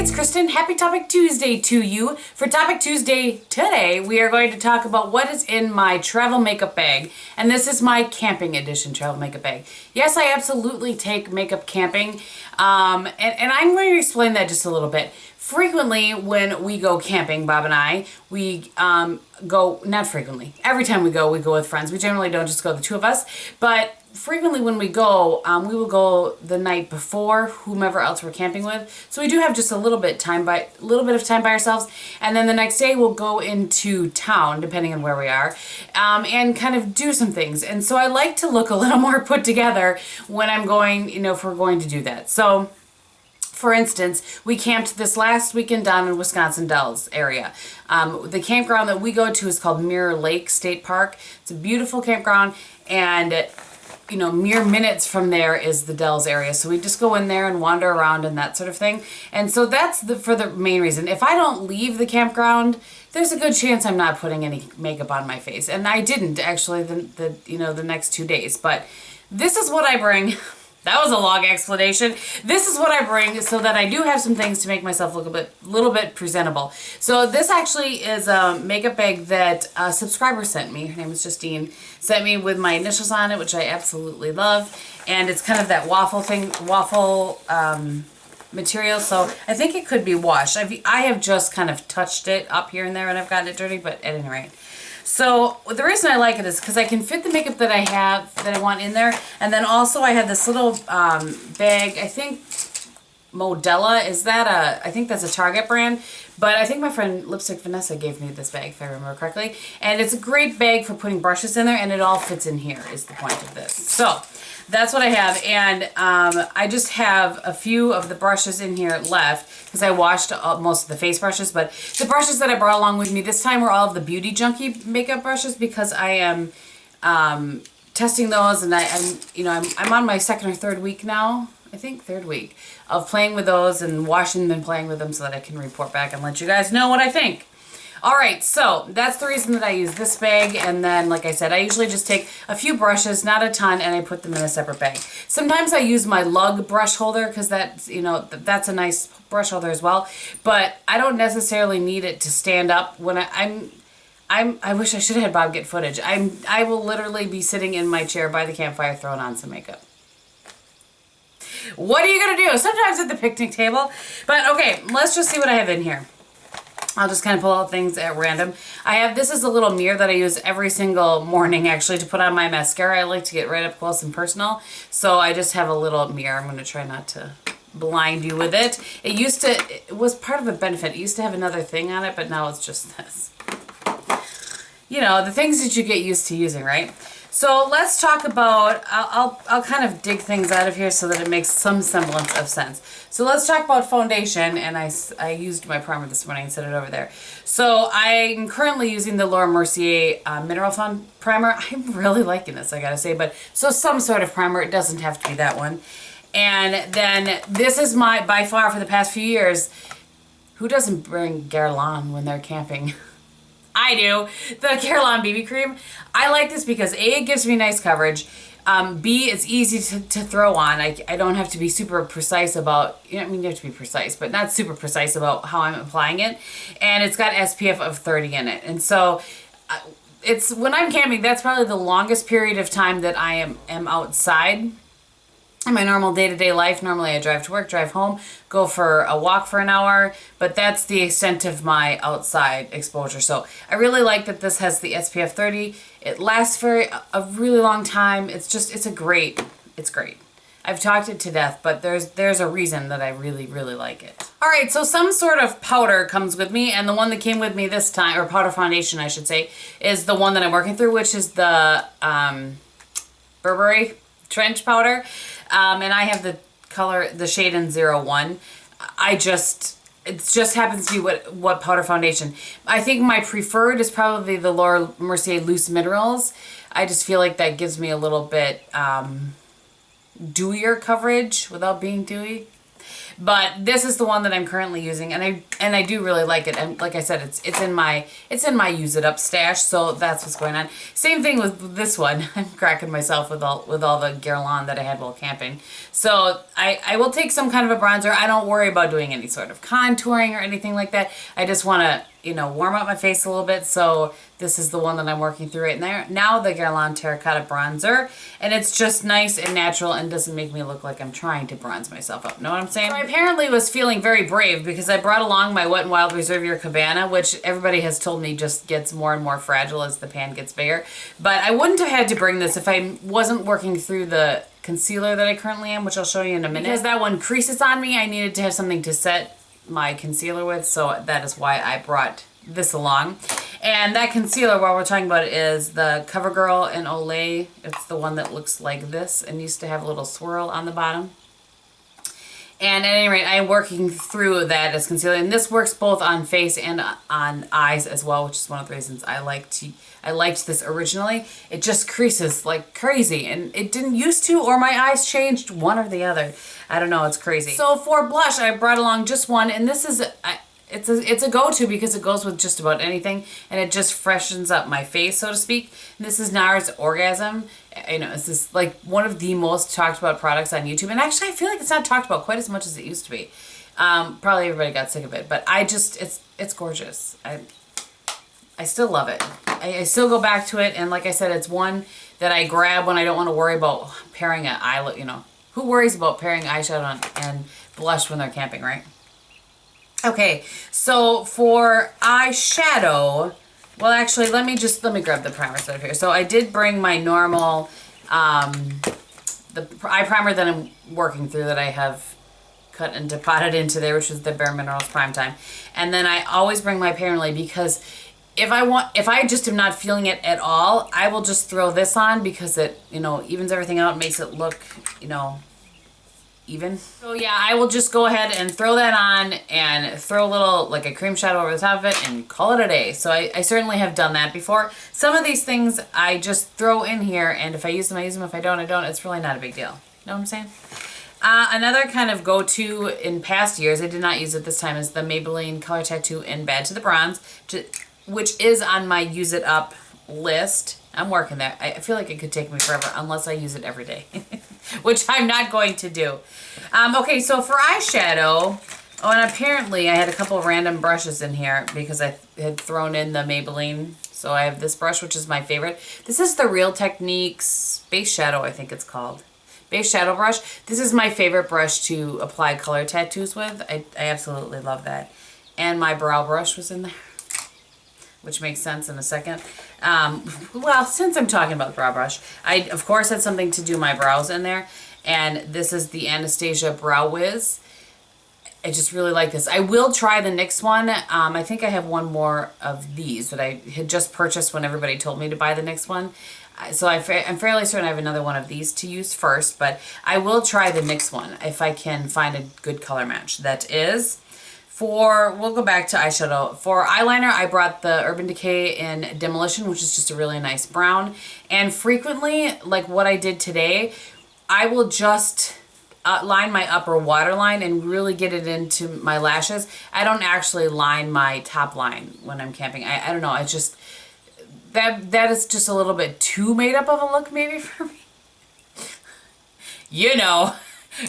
it's Kristin. Happy Topic Tuesday to you. For Topic Tuesday today, we are going to talk about what is in my travel makeup bag. And this is my camping edition travel makeup bag. Yes, I absolutely take makeup camping. And I'm going to explain that just a little bit. Frequently when we go camping, Bob and I, we go, not frequently, every time we go with friends. We generally don't just go the two of us, but frequently when we go, we will go the night before whomever else we're camping with. So we do have just a little bit of time by ourselves, and then the next day we'll go into town, depending on where we are, and kind of do some things. And so I like to look a little more put together when I'm going, if we're going to do that. So, for instance, we camped this last weekend down in Wisconsin Dells area. The campground that we go to is called Mirror Lake State Park. It's a beautiful campground, and mere minutes from there is the Dells area. So we just go in there and wander around and that sort of thing. And so that's for the main reason. If I don't leave the campground, there's a good chance I'm not putting any makeup on my face. And I didn't actually the next 2 days. But this is what I bring. That was a long explanation. This is what I bring so that I do have some things to make myself look a little bit presentable. So this actually is a makeup bag that a subscriber sent me. Her name is Justine. Sent me with my initials on it, which I absolutely love. And it's kind of that waffle material. So I think it could be washed. I have just kind of touched it up here and there and I've gotten it dirty, but at any rate. So the reason I like it is because I can fit the makeup that I want in there. And then also I had this little bag, I think Modella, I think that's a Target brand. But I think my friend Lipstick Vanessa gave me this bag, if I remember correctly. And it's a great bag for putting brushes in there, and it all fits in here is the point of this. So that's what I have, and I just have a few of the brushes in here left because I washed most of the face brushes, but the brushes that I brought along with me this time were all of the Beauty Junkie makeup brushes because I am testing those, and I'm on my second or third week now. I think third week of playing with those and washing them and playing with them so that I can report back and let you guys know what I think. Alright, so that's the reason that I use this bag, and then like I said, I usually just take a few brushes, not a ton, and I put them in a separate bag. Sometimes I use my lug brush holder because that's, that's a nice brush holder as well, but I don't necessarily need it to stand up when I wish I should have had Bob get footage. I will literally be sitting in my chair by the campfire throwing on some makeup. What are you going to do? Sometimes at the picnic table. But okay, let's just see what I have in here. I'll just kind of pull out things at random. This is a little mirror that I use every single morning actually to put on my mascara. I like to get right up close and personal. So I just have a little mirror. I'm going to try not to blind you with it. It was part of a benefit. It used to have another thing on it, but now it's just this. The things that you get used to using, right? So let's talk about, I'll kind of dig things out of here so that it makes some semblance of sense. So let's talk about foundation, and I used my primer this morning and set it over there. So I'm currently using the Laura Mercier Mineral Fund Primer. I'm really liking this, I gotta say, but so some sort of primer, it doesn't have to be that one. And then this is by far for the past few years, who doesn't bring Guerlain when they're camping? I do. The Guerlain BB cream. I like this because A, it gives me nice coverage. B, it's easy to throw on. I don't have to be super precise about, you have to be precise, but not super precise about how I'm applying it. And it's got SPF of 30 in it. And so when I'm camping, that's probably the longest period of time that I am outside. In my normal day-to-day life, normally I drive to work, drive home, go for a walk for an hour, but that's the extent of my outside exposure. So I really like that this has the SPF 30. It lasts for a really long time. It's great. I've talked it to death, but there's a reason that I really, really like it. All right, so some sort of powder comes with me, and the one that came with me this time, or powder foundation, I should say, is the one that I'm working through, which is the Burberry Trench Powder. And I have the shade in 01. It just happens to be what powder foundation. I think my preferred is probably the Laura Mercier Loose Minerals. I just feel like that gives me a little bit dewier coverage without being dewy. but this is the one that I'm currently using, and I do really like it. And like I said, it's in my use it up stash, so that's what's going on. Same thing with this one. I'm cracking myself with all the Guerlain that I had while camping. So I will take some kind of a bronzer. I don't worry about doing any sort of contouring or anything like that. I just want to, you know, warm up my face a little bit. So this is the one that I'm working through right now, the Guerlain Terracotta Bronzer. And it's just nice and natural and doesn't make me look like I'm trying to bronze myself up. Know what I'm saying? So I apparently was feeling very brave because I brought along my Wet n Wild Reserve Your Cabana, which everybody has told me just gets more and more fragile as the pan gets bigger. But I wouldn't have had to bring this if I wasn't working through the concealer that I currently am, which I'll show you in a minute. Because that one creases on me, I needed to have something to set my concealer with, so that is why I brought this along. And that concealer, while we're talking about it, is the Covergirl in Olay. It's the one that looks like this and used to have a little swirl on the bottom. And at any rate, I'm working through that as concealer. And this works both on face and on eyes as well, which is one of the reasons I liked this originally. It just creases like crazy. And it didn't used to, or my eyes changed, one or the other. I don't know, it's crazy. So for blush, I brought along just one. And this is, it's a go-to because it goes with just about anything. And it just freshens up my face, so to speak. And this is NARS Orgasm. You know, this is like one of the most talked about products on YouTube. And actually, I feel like it's not talked about quite as much as it used to be. Probably everybody got sick of it, but it's gorgeous. I still love it. I still go back to it. And like I said, it's one that I grab when I don't want to worry about pairing an eye look, you know. Who worries about pairing eyeshadow and blush when they're camping, right? Okay, so for eyeshadow, well, actually, let me grab the primer set here. So I did bring my normal, the eye primer that I'm working through that I have cut and potted into there, which is the Bare Minerals Prime Time. And then I always bring my Painterly because if I just am not feeling it at all, I will just throw this on because it, you know, evens everything out, makes it look, you know, even. So yeah, I will just go ahead and throw that on and throw a little, like a cream shadow over the top of it and call it a day. So I certainly have done that before. Some of these things I just throw in here, and if I use them, I use them. If I don't, I don't. It's really not a big deal. Know what I'm saying? Another kind of go-to in past years, I did not use it this time, is the Maybelline Color Tattoo in Bad to the Bronze, which is on my use it up list. I'm working there. I feel like it could take me forever unless I use it every day, which I'm not going to do. Okay, so for eyeshadow, oh, and apparently I had a couple of random brushes in here because I had thrown in the Maybelline. So I have this brush, which is my favorite. This is the Real Techniques Base Shadow, I think it's called. Base Shadow Brush. This is my favorite brush to apply color tattoos with. I absolutely love that. And my brow brush was in there, which makes sense in a second. Well, since I'm talking about the brow brush, I, of course, had something to do my brows in there. And this is the Anastasia Brow Wiz. I just really like this. I will try the NYX one. I think I have one more of these that I had just purchased when everybody told me to buy the NYX one. So I'm fairly certain I have another one of these to use first. But I will try the NYX one if I can find a good color match. That is... we'll go back to eyeshadow. For eyeliner, I brought the Urban Decay in Demolition, which is just a really nice brown. And frequently, like what I did today, I will just line my upper waterline and really get it into my lashes. I don't actually line my top line when I'm camping. I don't know. I just, that is just a little bit too made up of a look maybe for me. You know.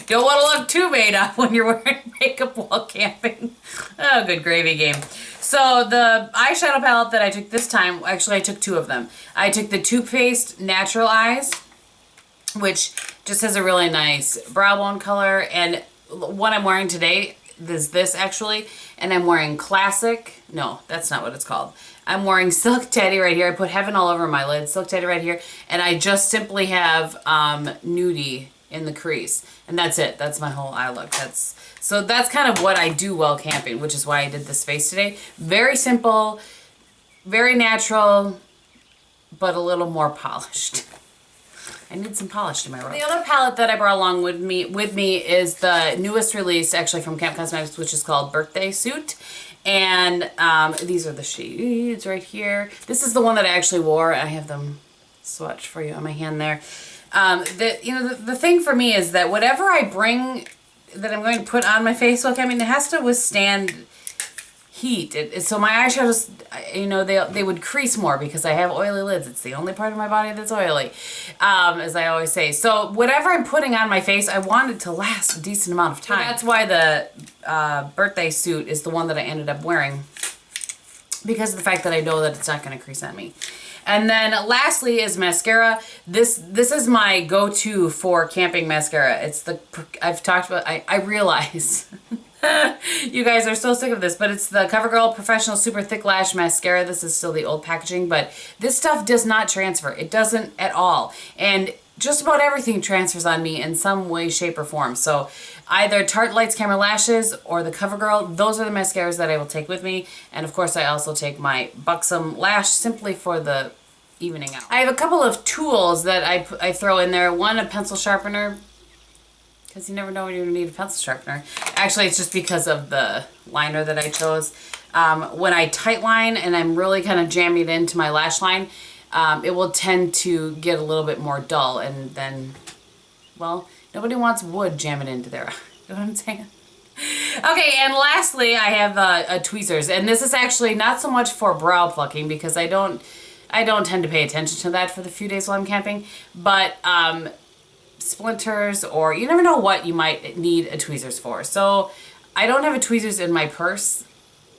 Don't want to look too made up when you're wearing makeup while camping. Oh, good gravy game. So the eyeshadow palette that I took this time, actually I took two of them. I took the Too Faced Natural Eyes, which just has a really nice brow bone color. And what I'm wearing today is this actually. And I'm wearing Classic. No, that's not what it's called. I'm wearing Silk Teddy right here. I put heaven all over my lid. Silk Teddy right here. And I just simply have Nudie in the crease, and that's it. That's my whole eye look. So that's kind of what I do while camping, which is why I did this face today. Very simple, very natural, but a little more polished. I need some polish to my rose. The other palette that I brought along with me is the newest release, actually from Camp Cosmetics, which is called Birthday Suit. And these are the shades right here. This is the one that I actually wore. I have them swatched for you on my hand there. The thing for me is that whatever I bring that I'm going to put on my face while camping, it has to withstand heat. So my eyeshadows, you know, they would crease more because I have oily lids. It's the only part of my body that's oily, as I always say. So whatever I'm putting on my face, I want it to last a decent amount of time. So that's why the birthday suit is the one that I ended up wearing, because of the fact that I know that it's not going to crease on me. And then lastly is mascara. This is my go-to for camping mascara. It's the, I've talked about, I realize you guys are so sick of this, but it's the Covergirl Professional Super Thick Lash Mascara. This is still the old packaging, but this stuff does not transfer. It doesn't at all. And just about everything transfers on me in some way, shape, or form. So either Tarte Lights Camera Lashes or the Covergirl, those are the mascaras that I will take with me. And of course I also take my Buxom Lash simply for the evening out. I have a couple of tools that I throw in there. One, a pencil sharpener, because you never know when you're going to need a pencil sharpener. Actually, it's just because of the liner that I chose. When I tight line and I'm really kind of jamming it into my lash line, it will tend to get a little bit more dull, and then, well, nobody wants wood jamming into there. You know what I'm saying? Okay, and lastly, I have tweezers, and this is actually not so much for brow plucking because I don't tend to pay attention to that for the few days while I'm camping, but splinters, or you never know what you might need a tweezers for. So I don't have a tweezers in my purse.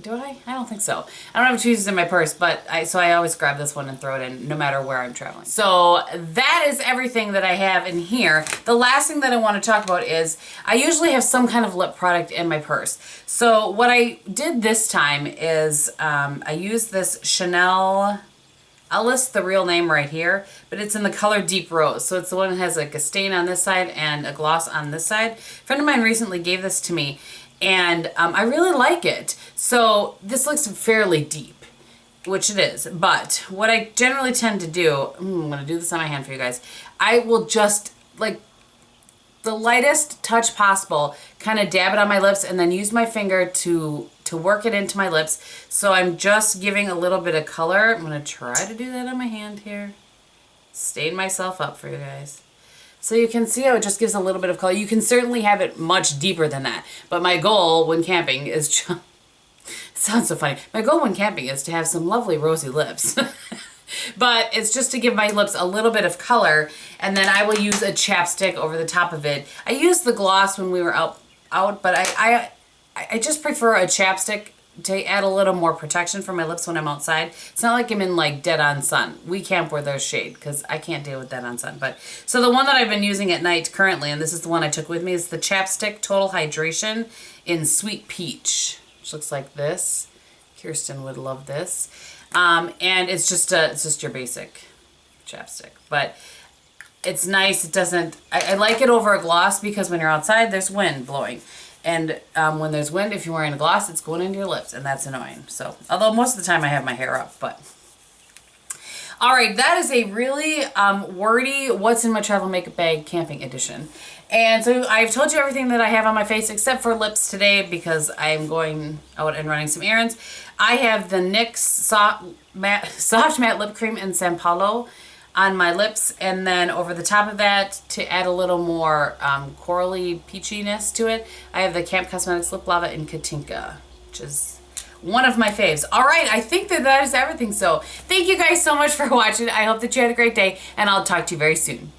Do I? I don't think so. I don't have tweezers in my purse, but so I always grab this one and throw it in no matter where I'm traveling. So that is everything that I have in here. The last thing that I want to talk about is I usually have some kind of lip product in my purse. So what I did this time is I used this Chanel, I'll list the real name right here, but it's in the color Deep Rose. So it's the one that has like a stain on this side and a gloss on this side. A friend of mine recently gave this to me, and I really like it. So this looks fairly deep, which it is. But what I generally tend to do, I'm going to do this on my hand for you guys. I will just, like, the lightest touch possible, kind of dab it on my lips and then use my finger to work it into my lips. So I'm just giving a little bit of color. I'm going to try to do that on my hand here. Stain myself up for you guys. So you can see how it just gives a little bit of color. You can certainly have it much deeper than that. But my goal when camping is just, it sounds so funny. My goal when camping is to have some lovely rosy lips. But it's just to give my lips a little bit of color, and then I will use a chapstick over the top of it. I used the gloss when we were out, but I just prefer a chapstick to add a little more protection for my lips when I'm outside. It's not like I'm in like dead on sun. We camp where there's shade because I can't deal with dead on sun. But so the one that I've been using at night currently, and this is the one I took with me, is the Chapstick Total Hydration in Sweet Peach, which looks like this. Kirsten would love this. And it's just your basic chapstick, but it's nice. It doesn't, I like it over a gloss because when you're outside, there's wind blowing. And when there's wind, if you're wearing a gloss, it's going into your lips, and that's annoying. So, although most of the time I have my hair up, but. All right, that is a really wordy what's in my travel makeup bag camping edition. And so I've told you everything that I have on my face except for lips today because I'm going out and running some errands. I have the NYX Soft Matte Lip Cream in San Paulo on my lips, and then over the top of that, to add a little more corally peachiness to it, I have the Camp Cosmetics Lip Lava in Katinka, which is one of my faves. All right, I think that is everything. So thank you guys so much for watching. I hope that you had a great day, and I'll talk to you very soon.